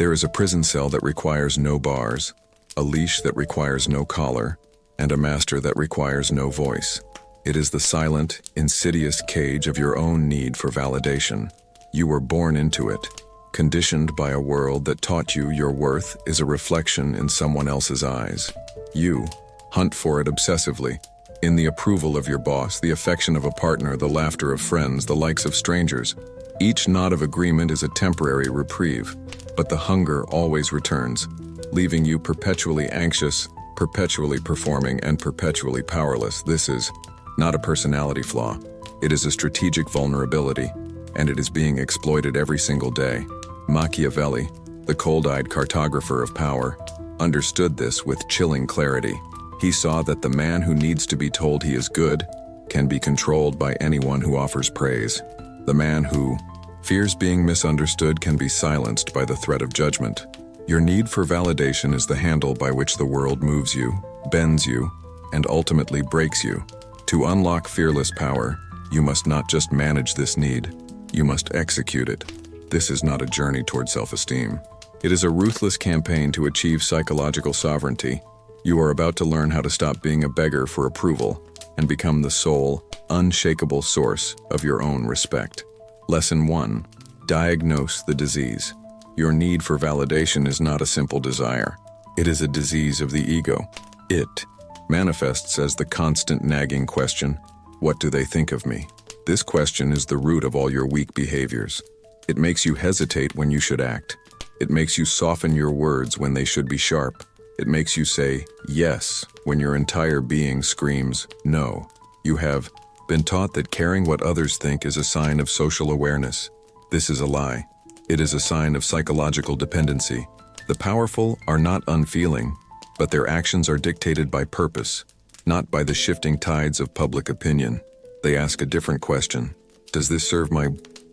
There is a prison cell that requires no bars, a leash that requires no collar, and a master that requires no voice. It is the silent, insidious cage of your own need for validation. You were born into it, conditioned by a world that taught you your worth is a reflection in someone else's eyes. You hunt for it obsessively, in the approval of your boss, the affection of a partner, the laughter of friends, the likes of strangers. Each nod of agreement is a temporary reprieve, but the hunger always returns, leaving you perpetually anxious, perpetually performing, and perpetually powerless. This is not a personality flaw. It is a strategic vulnerability, and it is being exploited every single day. Machiavelli, the cold-eyed cartographer of power, understood this with chilling clarity. He saw that the man who needs to be told he is good can be controlled by anyone who offers praise. The man who fears being misunderstood can be silenced by the threat of judgment. Your need for validation is the handle by which the world moves you, bends you, and ultimately breaks you. To unlock fearless power, you must not just manage this need, you must execute it. This is not a journey toward self-esteem. It is a ruthless campaign to achieve psychological sovereignty. You are about to learn how to stop being a beggar for approval and become the sole, unshakable source of your own respect. Lesson 1. Diagnose the disease. Your need for validation is not a simple desire. It is a disease of the ego. It manifests as the constant nagging question, what do they think of me? This question is the root of all your weak behaviors. It makes you hesitate when you should act. It makes you soften your words when they should be sharp. It makes you say yes when your entire being screams no. You have been taught that caring what others think is a sign of social awareness. This is a lie. It is a sign of psychological dependency. The powerful are not unfeeling, but their actions are dictated by purpose, not by the shifting tides of public opinion. They ask a different question. Does this serve my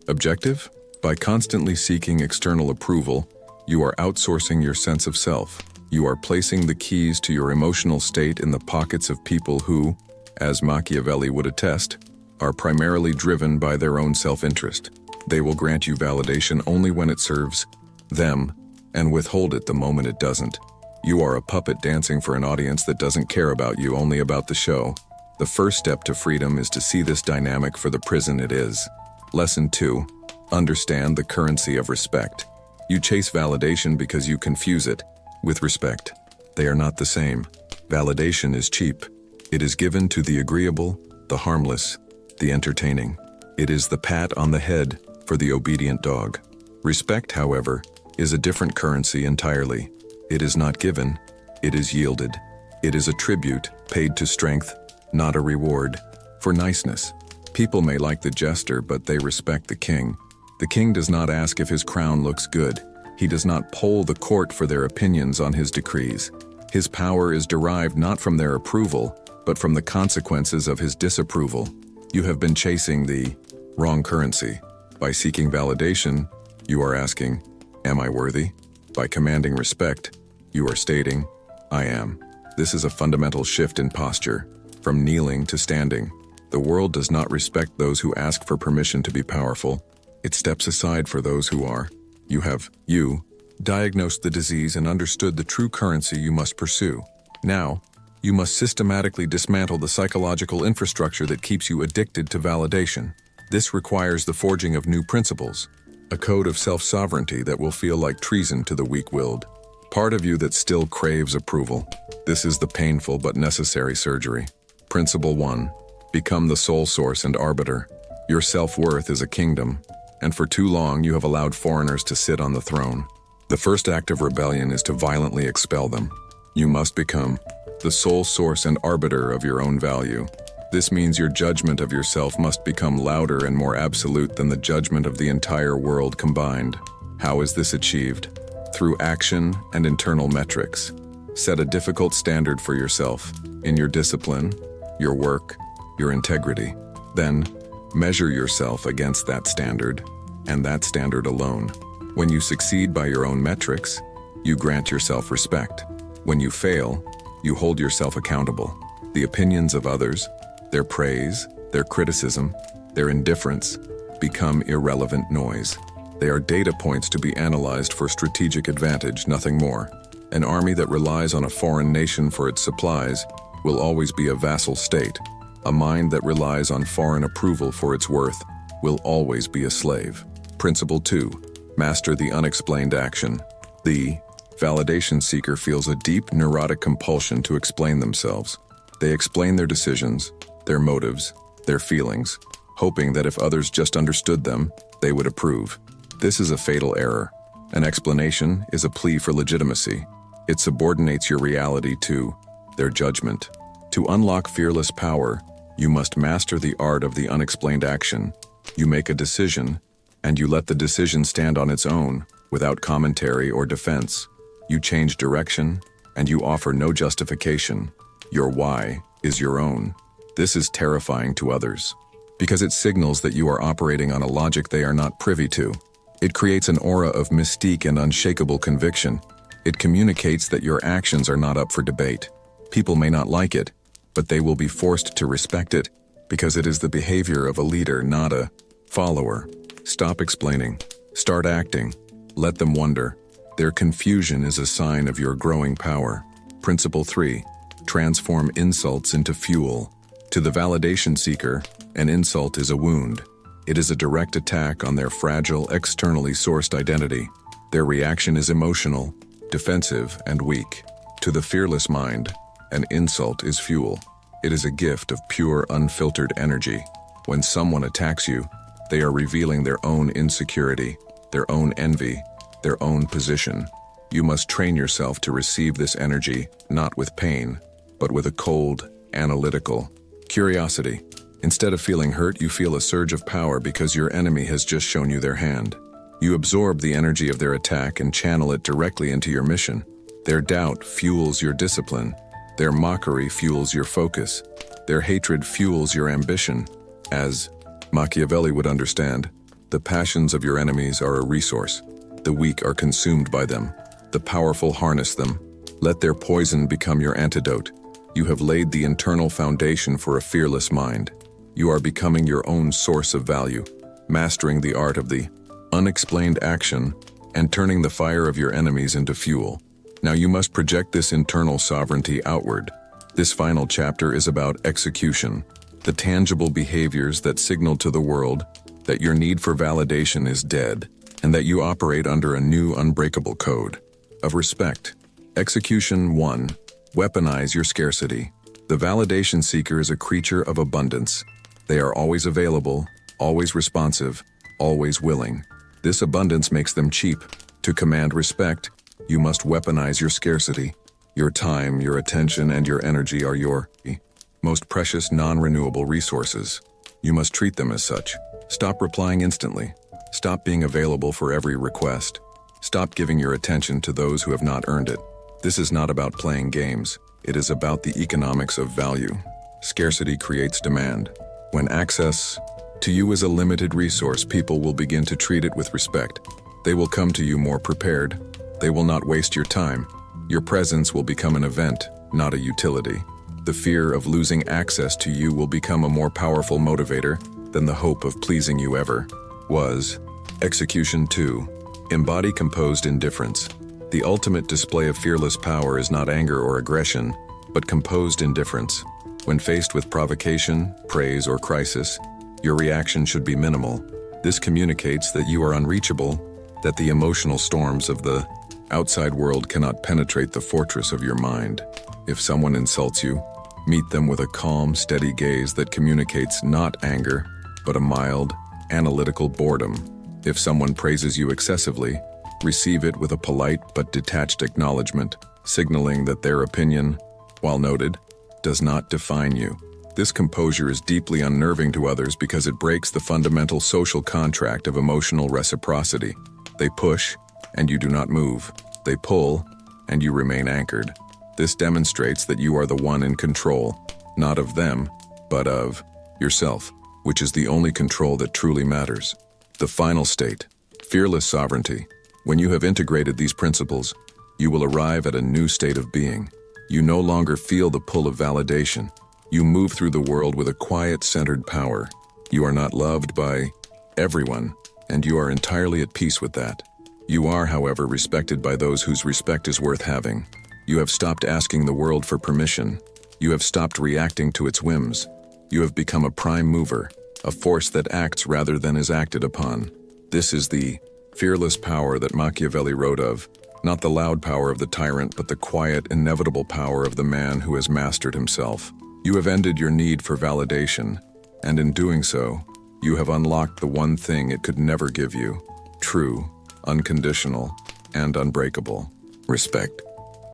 objective? By constantly seeking external approval, you are outsourcing your sense of self. You are placing the keys to your emotional state in the pockets of people who, as Machiavelli would attest, are primarily driven by their own self-interest. They will grant you validation only when it serves them, and withhold it the moment it doesn't. You are a puppet dancing for an audience that doesn't care about you, only about the show. The first step to freedom is to see this dynamic for the prison it is. Lesson 2. Understand the currency of respect. You chase validation because you confuse it with respect. They are not the same. Validation is cheap. It is given to the agreeable, the harmless, the entertaining. It is the pat on the head for the obedient dog. Respect, however, is a different currency entirely. It is not given, it is yielded. It is a tribute paid to strength, not a reward for niceness. People may like the jester, but they respect the king. The king does not ask if his crown looks good. He does not poll the court for their opinions on his decrees. His power is derived not from their approval, but from the consequences of his disapproval. You have been chasing the wrong currency. By seeking validation, you are asking, am I worthy? By commanding respect, you are stating, I am. This is a fundamental shift in posture, from kneeling to standing. The world does not respect those who ask for permission to be powerful. It steps aside for those who are. You have diagnosed the disease and understood the true currency you must pursue. Now, you must systematically dismantle the psychological infrastructure that keeps you addicted to validation. This requires the forging of new principles, a code of self-sovereignty that will feel like treason to the weak-willed. Part of you that still craves approval. This is the painful but necessary surgery. Principle 1. Become the sole source and arbiter. Your self-worth is a kingdom, and for too long you have allowed foreigners to sit on the throne. The first act of rebellion is to violently expel them. You must become the sole source and arbiter of your own value. This means your judgment of yourself must become louder and more absolute than the judgment of the entire world combined. How is this achieved? Through action and internal metrics. Set a difficult standard for yourself in your discipline, your work, your integrity. Then, measure yourself against that standard, and that standard alone. When you succeed by your own metrics, you grant yourself respect. When you fail, you hold yourself accountable. The opinions of others, their praise, their criticism, their indifference, become irrelevant noise. They are data points to be analyzed for strategic advantage, nothing more. An army that relies on a foreign nation for its supplies will always be a vassal state. A mind that relies on foreign approval for its worth will always be a slave. Principle 2. Master the unexplained action. The validation seeker feels a deep neurotic compulsion to explain themselves. They explain their decisions, their motives, their feelings, hoping that if others just understood them, they would approve. This is a fatal error. An explanation is a plea for legitimacy. It subordinates your reality to their judgment. To unlock fearless power, you must master the art of the unexplained action. You make a decision, and you let the decision stand on its own, without commentary or defense. You change direction, and you offer no justification. Your why is your own. This is terrifying to others, because it signals that you are operating on a logic they are not privy to. It creates an aura of mystique and unshakable conviction. It communicates that your actions are not up for debate. People may not like it, but they will be forced to respect it, because it is the behavior of a leader, not a follower. Stop explaining. Start acting. Let them wonder. Their confusion is a sign of your growing power. Principle 3. Transform insults into fuel. To the validation seeker, an insult is a wound. It is a direct attack on their fragile, externally sourced identity. Their reaction is emotional, defensive, and weak. To the fearless mind, an insult is fuel. It is a gift of pure, unfiltered energy. When someone attacks you, they are revealing their own insecurity, their own envy, their own position. You must train yourself to receive this energy, not with pain, but with a cold, analytical curiosity. Instead of feeling hurt, you feel a surge of power because your enemy has just shown you their hand. You absorb the energy of their attack and channel it directly into your mission. Their doubt fuels your discipline. Their mockery fuels your focus. Their hatred fuels your ambition. As Machiavelli would understand, the passions of your enemies are a resource. The weak are consumed by them. The powerful harness them. Let their poison become your antidote. You have laid the internal foundation for a fearless mind. You are becoming your own source of value, mastering the art of the unexplained action and turning the fire of your enemies into fuel. Now you must project this internal sovereignty outward. This final chapter is about execution, the tangible behaviors that signal to the world that your need for validation is dead and that you operate under a new unbreakable code of respect. Execution 1. Weaponize your scarcity. The validation seeker is a creature of abundance. They are always available, always responsive, always willing. This abundance makes them cheap. To command respect, you must weaponize your scarcity. Your time, your attention, and your energy are your most precious non-renewable resources. You must treat them as such. Stop replying instantly. Stop being available for every request. Stop giving your attention to those who have not earned it. This is not about playing games. It is about the economics of value. Scarcity creates demand. When access to you is a limited resource, people will begin to treat it with respect. They will come to you more prepared. They will not waste your time. Your presence will become an event, not a utility. The fear of losing access to you will become a more powerful motivator than the hope of pleasing you ever was. Execution 2. Embody composed indifference. The ultimate display of fearless power is not anger or aggression, but composed indifference. When faced with provocation, praise, or crisis, your reaction should be minimal. This communicates that you are unreachable, that the emotional storms of the outside world cannot penetrate the fortress of your mind. If someone insults you, meet them with a calm, steady gaze that communicates not anger, but a mild, analytical boredom. If someone praises you excessively, receive it with a polite but detached acknowledgement, signaling that their opinion, while noted, does not define you. This composure is deeply unnerving to others because it breaks the fundamental social contract of emotional reciprocity. They push, and you do not move. They pull, and you remain anchored. This demonstrates that you are the one in control, not of them, but of yourself, which is the only control that truly matters. The final state, fearless sovereignty. When you have integrated these principles, you will arrive at a new state of being. You no longer feel the pull of validation. You move through the world with a quiet, centered power. You are not loved by everyone, and you are entirely at peace with that. You are, however, respected by those whose respect is worth having. You have stopped asking the world for permission. You have stopped reacting to its whims. You have become a prime mover, a force that acts rather than is acted upon. This is the fearless power that Machiavelli wrote of, not the loud power of the tyrant, but the quiet, inevitable power of the man who has mastered himself. You have ended your need for validation, and in doing so, you have unlocked the one thing it could never give you: true, unconditional, and unbreakable respect.